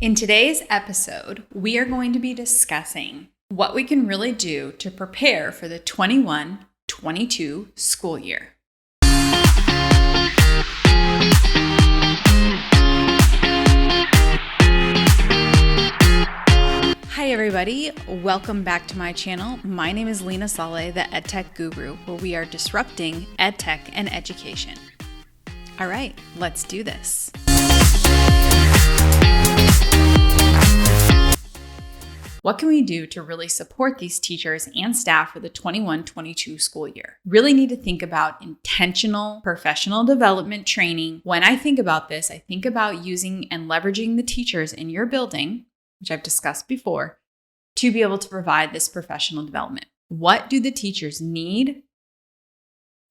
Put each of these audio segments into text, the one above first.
In today's episode, we are going to be discussing what we can really do to prepare for the 21-22 school year. Hi everybody, welcome back to my channel. My name is Leena Saleh, the Edtech Guru, where we are disrupting edtech and education. All right, let's do this. What can we do to really support these teachers and staff for the 21-22 school year? Really need to think about intentional professional development training. When I think about this, I think about using and leveraging the teachers in your building, which I've discussed before, to be able to provide this professional development. What do the teachers need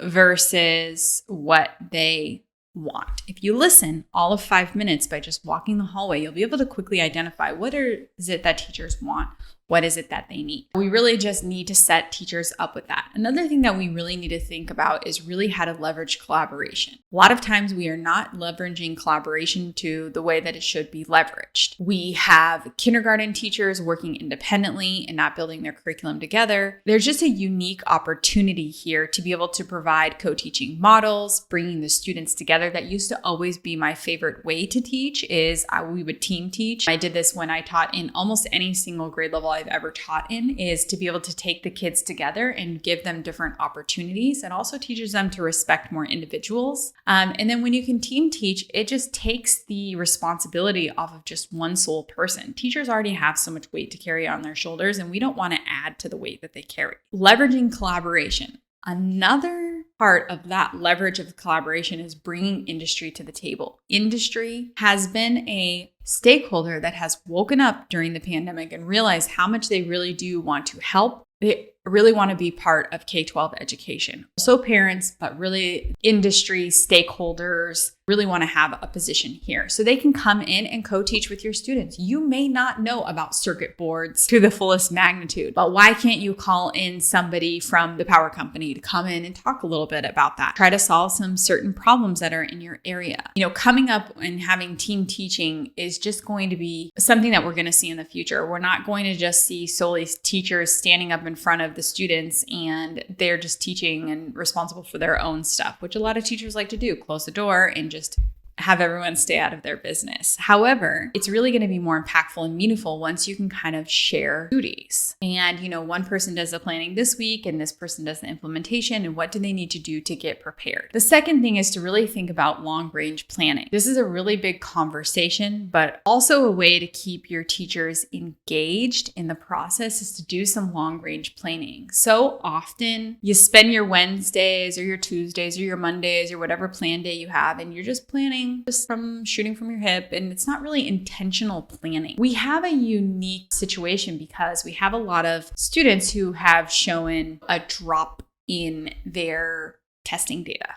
versus what they want? If you listen all of 5 minutes by just walking the hallway, you'll be able to quickly identify what is it that teachers want? What is it that they need? We really just need to set teachers up with that. Another thing that we really need to think about is really how to leverage collaboration. A lot of times we are not leveraging collaboration to the way that it should be leveraged. We have kindergarten teachers working independently and not building their curriculum together. There's just a unique opportunity here to be able to provide co-teaching models, bringing the students together. That used to always be my favorite way to teach is we would team teach. I did this when I taught in almost any single grade level I've ever taught in, is to be able to take the kids together and give them different opportunities. It also teaches them to respect more individuals. And then when you can team teach, it just takes the responsibility off of just one sole person. Teachers already have so much weight to carry on their shoulders, and we don't want to add to the weight that they carry. Leveraging collaboration. Another part of that leverage of collaboration is bringing industry to the table. Industry has been a stakeholder that has woken up during the pandemic and realized how much they really do want to help. They really want to be part of K-12 education. Also parents, but really industry stakeholders really want to have a position here. So they can come in and co-teach with your students. You may not know about circuit boards to the fullest magnitude, but why can't you call in somebody from the power company to come in and talk a little bit about that? Try to solve some certain problems that are in your area. Coming up and having team teaching is just going to be something that we're going to see in the future. We're not going to just see solely teachers standing up in front of the students and they're just teaching and responsible for their own stuff, which a lot of teachers like to do, close the door and just have everyone stay out of their business. However, it's really going to be more impactful and meaningful once you can kind of share duties. And, one person does the planning this week and this person does the implementation, and what do they need to do to get prepared? The second thing is to really think about long-range planning. This is a really big conversation, but also a way to keep your teachers engaged in the process is to do some long-range planning. So often you spend your Wednesdays or your Tuesdays or your Mondays or whatever plan day you have, and you're just planning just from shooting from your hip, and it's not really intentional planning. We have a unique situation because we have a lot of students who have shown a drop in their testing data.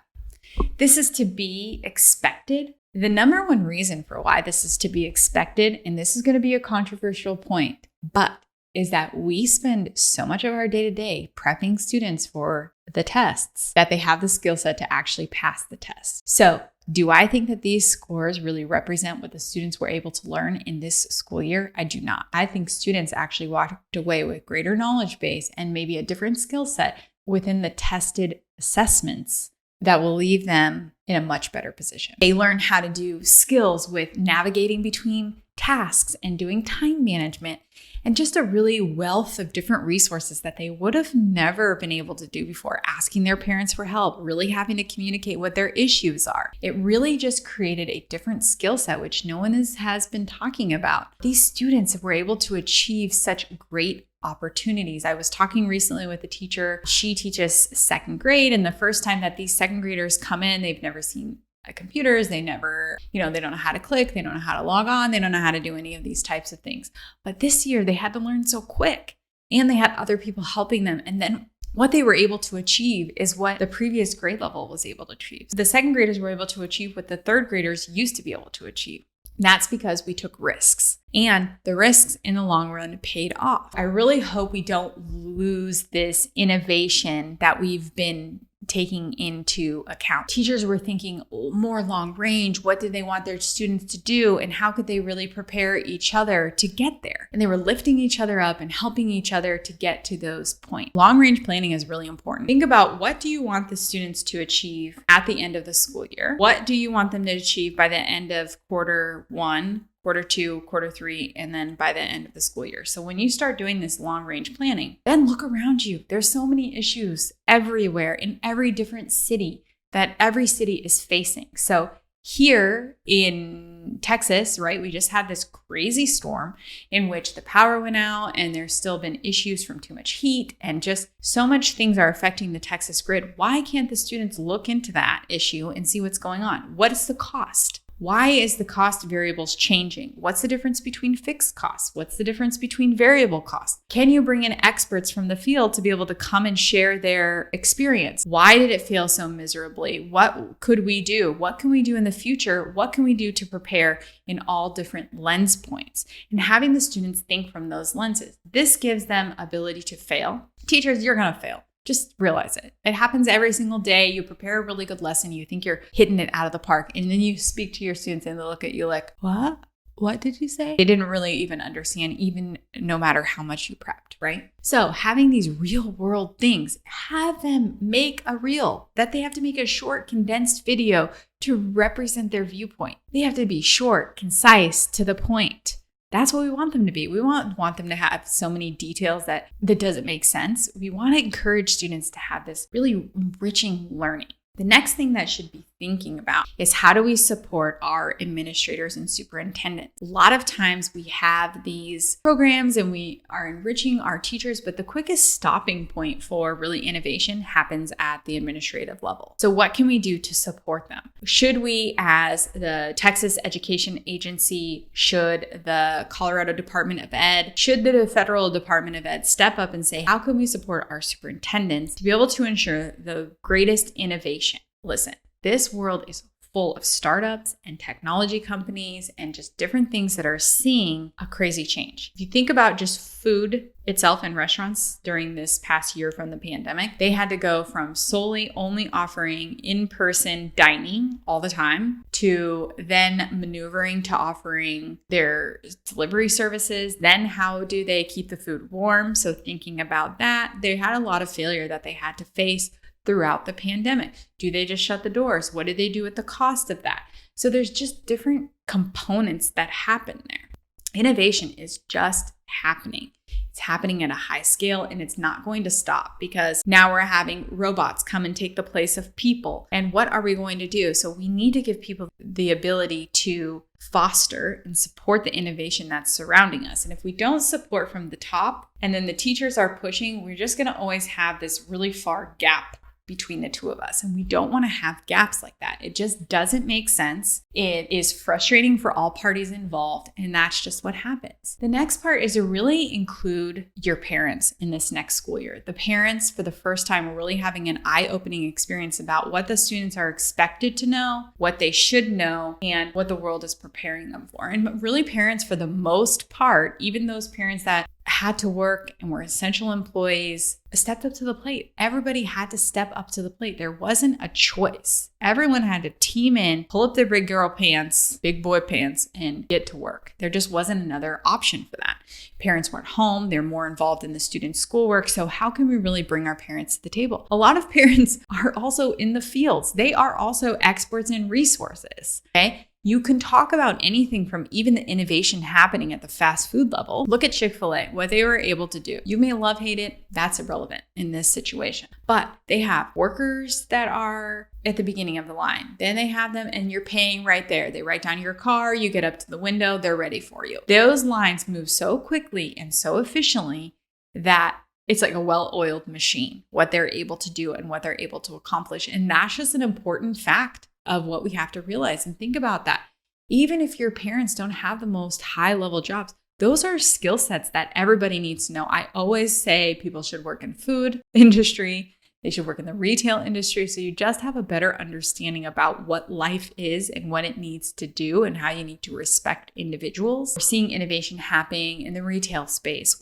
This is to be expected. The number one reason for why this is to be expected, and this is going to be a controversial point, but is that we spend so much of our day-to-day prepping students for the tests that they have the skill set to actually pass the test. So do I think that these scores really represent what the students were able to learn in this school year? I do not. I think students actually walked away with greater knowledge base and maybe a different skill set within the tested assessments that will leave them in a much better position. They learn how to do skills with navigating between tasks and doing time management and just a really wealth of different resources that they would have never been able to do before, asking their parents for help, really having to communicate what their issues are. It really just created a different skill set, which no one has been talking about. These students were able to achieve such great opportunities. I was talking recently with a teacher. She teaches second grade, and the first time that these second graders come in, they've never seen computers. They never, they don't know how to click. They don't know how to log on. They don't know how to do any of these types of things. But this year they had to learn so quick, and they had other people helping them. And then what they were able to achieve is what the previous grade level was able to achieve. The second graders were able to achieve what the third graders used to be able to achieve. That's because we took risks, and the risks in the long run paid off. I really hope we don't lose this innovation that we've been taking into account. Teachers were thinking more long range. What did they want their students to do? And how could they really prepare each other to get there? And they were lifting each other up and helping each other to get to those points. Long range planning is really important. Think about, what do you want the students to achieve at the end of the school year? What do you want them to achieve by the end of quarter 1, quarter 2, quarter 3, and then by the end of the school year? So when you start doing this long range planning, then look around you. There's so many issues everywhere in every different city that every city is facing. So here in Texas, right, we just had this crazy storm in which the power went out, and there's still been issues from too much heat, and just so much things are affecting the Texas grid. Why can't the students look into that issue and see what's going on? What is the cost? Why is the cost variables changing? What's the difference between fixed costs? What's the difference between variable costs? Can you bring in experts from the field to be able to come and share their experience? Why did it fail so miserably? What could we do? What can we do in the future? What can we do to prepare in all different lens points? And having the students think from those lenses. This gives them ability to fail. Teachers, you're going to fail. Just realize it. It happens every single day. You prepare a really good lesson. You think you're hitting it out of the park. And then you speak to your students and they look at you like, what? What did you say? They didn't really even understand, even no matter how much you prepped, right? So having these real world things, have them make a reel that they have to make a short, condensed video to represent their viewpoint. They have to be short, concise, to the point. That's what we want them to be. We want them to have so many details that doesn't make sense. We want to encourage students to have this really enriching learning. The next thing that should be thinking about is, how do we support our administrators and superintendents? A lot of times we have these programs and we are enriching our teachers, but the quickest stopping point for really innovation happens at the administrative level. So what can we do to support them? Should we, as the Texas Education Agency, should the Colorado Department of Ed, should the Federal Department of Ed step up and say, how can we support our superintendents to be able to ensure the greatest innovation? Listen, this world is full of startups and technology companies and just different things that are seeing a crazy change. If you think about just food itself in restaurants during this past year from the pandemic, they had to go from solely only offering in-person dining all the time to then maneuvering to offering their delivery services. Then how do they keep the food warm? So thinking about that, they had a lot of failure that they had to face throughout the pandemic. Do they just shut the doors? What do they do with the cost of that? So there's just different components that happen there. Innovation is just happening. It's happening at a high scale, and it's not going to stop, because now we're having robots come and take the place of people. And what are we going to do? So we need to give people the ability to foster and support the innovation that's surrounding us. And if we don't support from the top and then the teachers are pushing, we're just going to always have this really far gap between the two of us. And we don't want to have gaps like that. It just doesn't make sense. It is frustrating for all parties involved. And that's just what happens. The next part is to really include your parents in this next school year. The parents, for the first time, are really having an eye-opening experience about what the students are expected to know, what they should know, and what the world is preparing them for. And really, parents, for the most part, even those parents that had to work and were essential employees, stepped up to the plate. Everybody had to step up to the plate. There wasn't a choice. Everyone had to team in, pull up their big girl pants, big boy pants, and get to work. There just wasn't another option for that. Parents weren't home. They're more involved in the students' schoolwork. So how can we really bring our parents to the table? A lot of parents are also in the fields. They are also experts in resources, okay? You can talk about anything from even the innovation happening at the fast food level. Look at Chick-fil-A, what they were able to do. You may love, hate it. That's irrelevant in this situation. But they have workers that are at the beginning of the line. Then they have them and you're paying right there. They write down your car, you get up to the window, they're ready for you. Those lines move so quickly and so efficiently that it's like a well-oiled machine, what they're able to do and what they're able to accomplish. And that's just an important fact of what we have to realize. And think about that. Even if your parents don't have the most high-level jobs, those are skill sets that everybody needs to know. I always say people should work in food industry. They should work in the retail industry. So you just have a better understanding about what life is and what it needs to do and how you need to respect individuals. We're seeing innovation happening in the retail space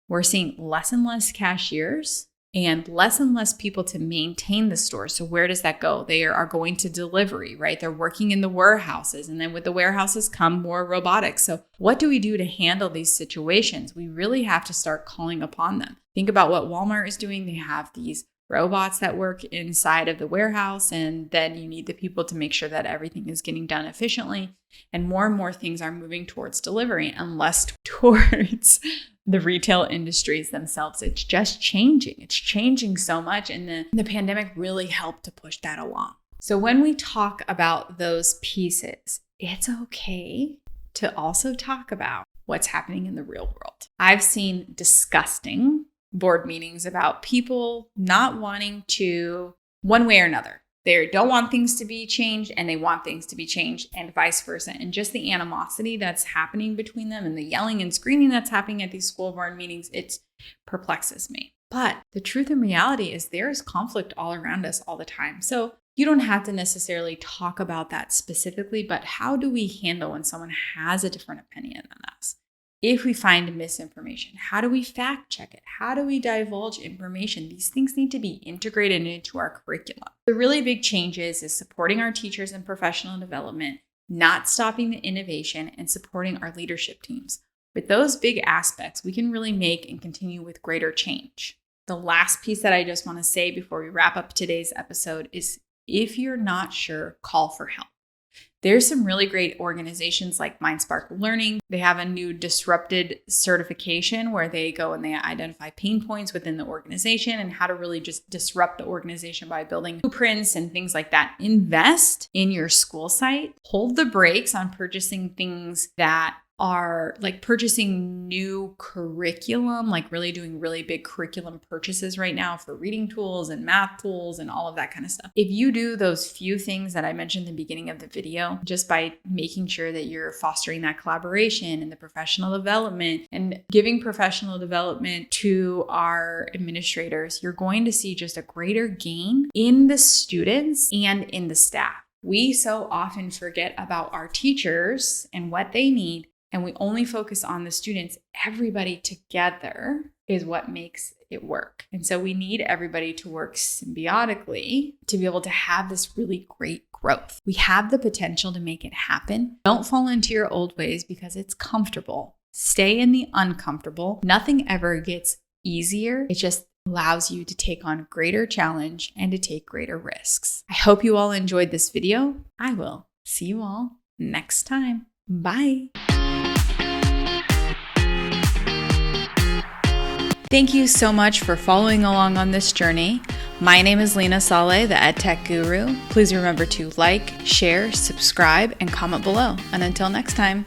we're seeing less and less cashiers and less people to maintain the store. So where does that go? They are going to delivery, right? They're working in the warehouses, and then with the warehouses come more robotics. So what do we do to handle these situations? We really have to start calling upon them. Think about what Walmart is doing. They have these robots that work inside of the warehouse, and then you need the people to make sure that everything is getting done efficiently. And more things are moving towards delivery and less towards the retail industries themselves. It's just changing. It's changing so much. And the pandemic really helped to push that along. So when we talk about those pieces, it's okay to also talk about what's happening in the real world. I've seen disgusting board meetings about people not wanting to, one way or another. They don't want things to be changed and they want things to be changed, and vice versa. And just the animosity that's happening between them and the yelling and screaming that's happening at these school board meetings, it perplexes me. But the truth and reality is there is conflict all around us all the time. So you don't have to necessarily talk about that specifically, but how do we handle when someone has a different opinion than us? If we find misinformation, how do we fact check it? How do we divulge information? These things need to be integrated into our curriculum. The really big changes is supporting our teachers in professional development, not stopping the innovation, and supporting our leadership teams. With those big aspects, we can really make and continue with greater change. The last piece that I just want to say before we wrap up today's episode is if you're not sure, call for help. There's some really great organizations like MindSpark Learning. They have a new disrupted certification where they go and they identify pain points within the organization and how to really just disrupt the organization by building blueprints and things like that. Invest in your school site. Hold the brakes on purchasing things that are like purchasing new curriculum, like really doing really big curriculum purchases right now for reading tools and math tools and all of that kind of stuff. If you do those few things that I mentioned in the beginning of the video, just by making sure that you're fostering that collaboration and the professional development and giving professional development to our administrators, you're going to see just a greater gain in the students and in the staff. We so often forget about our teachers and what they need, and we only focus on the students. Everybody together is what makes it work. And so we need everybody to work symbiotically to be able to have this really great growth. We have the potential to make it happen. Don't fall into your old ways because it's comfortable. Stay in the uncomfortable. Nothing ever gets easier. It just allows you to take on greater challenge and to take greater risks. I hope you all enjoyed this video. I will see you all next time. Bye. Thank you so much for following along on this journey. My name is Leena Saleh, the Edtech Guru. Please remember to like, share, subscribe, and comment below. And until next time.